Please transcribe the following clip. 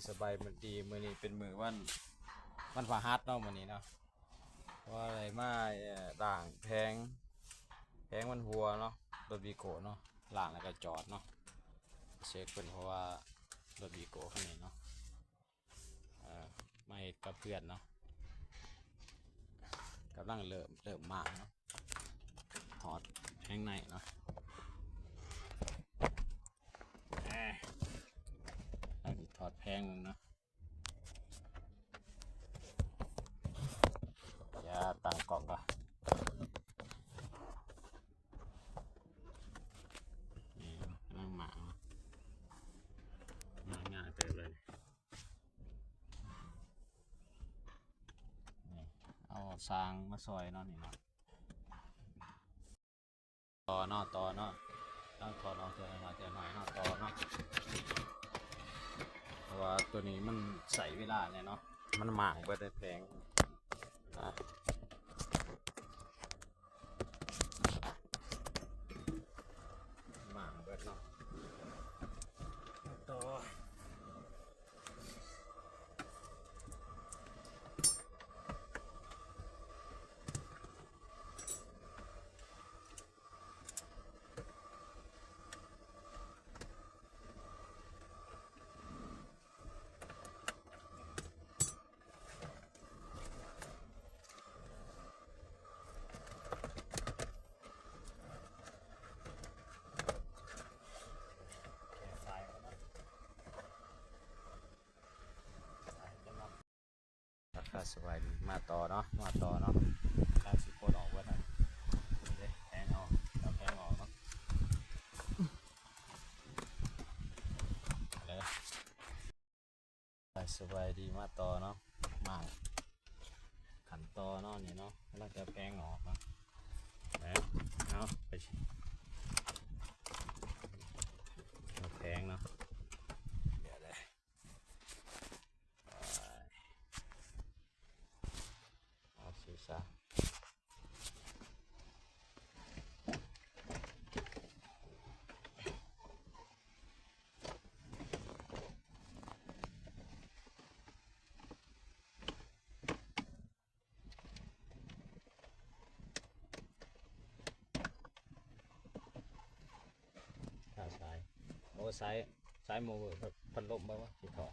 สบายมันดีมื้อนี้เป็นมื้อวันพฤหัสเนาะมื้อนี้เนาะว่าอะไรมาด่างแพงมันหัวเนาะรถวีโก้เนาะล่างแล้วก็จอดเนาะเช็คเพิ่นเพราะว่ารถวีโก้คันนี้เนาะมาเฮ็ดกับเพื่อนเนาะกำลังเริ่มมาเนาะถอดแข้งในเนาะถอดแพงเนาะอย่าตั้งกล่องก่อนนี่นั่งหมาง่ายๆไปเลยนี่เอาสร้างมาซอยเนาะนี่เนาะต่อเนาะต้องถอดออกเจอหน่อยเนาะต่อเนาะเพราะว่าตัวนี้มันใส่เวลาเนี่ยเนาะมันหมางไปได้แพงหมางเบิดเนาะต่อสบายดีมาต่อเนาะตามสิโคตรออกว่านะแพงออกแล้วแพงออกเนาะสบายดีมาต่อเนาะมาขันต่อเนาะนี่เนาะแล้วจะแพงออกเนาะเอาไปแพงเนาะเดี๋ยวเลยเอาสีซะสายโอ้สายโมพันลมบ้างวะสีทอง